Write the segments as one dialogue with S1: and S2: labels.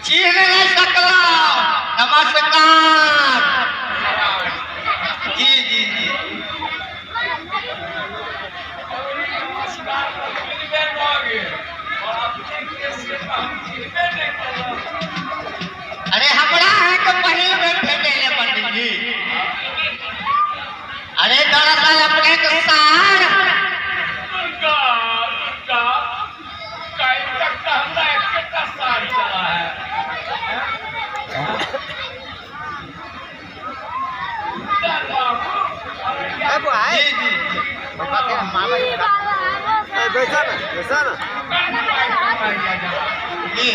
S1: चीन नहीं सकला। नमस्कार। जी जी जी अरे हमरा है तो पहले में भेटे पंडित जी। अरे दरअसल अपने के सार जी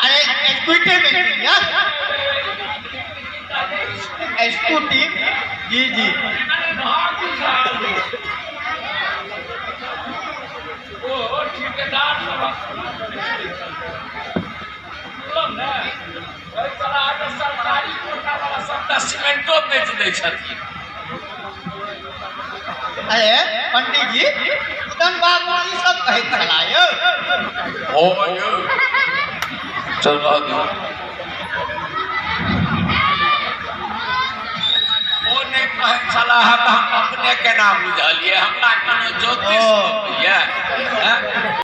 S1: अरे स्कूटी स्कूटी जी जी
S2: सीमेंटो बेच दै छथिन।
S1: अरे पंडित जी उदन बाबू ई सब कहैत छला यौ।
S2: ओ यौ चलो दियो ओ नहीं कहै छला हम अपने केना बुझलिए हमरा कोनो ज्योतिष होइए।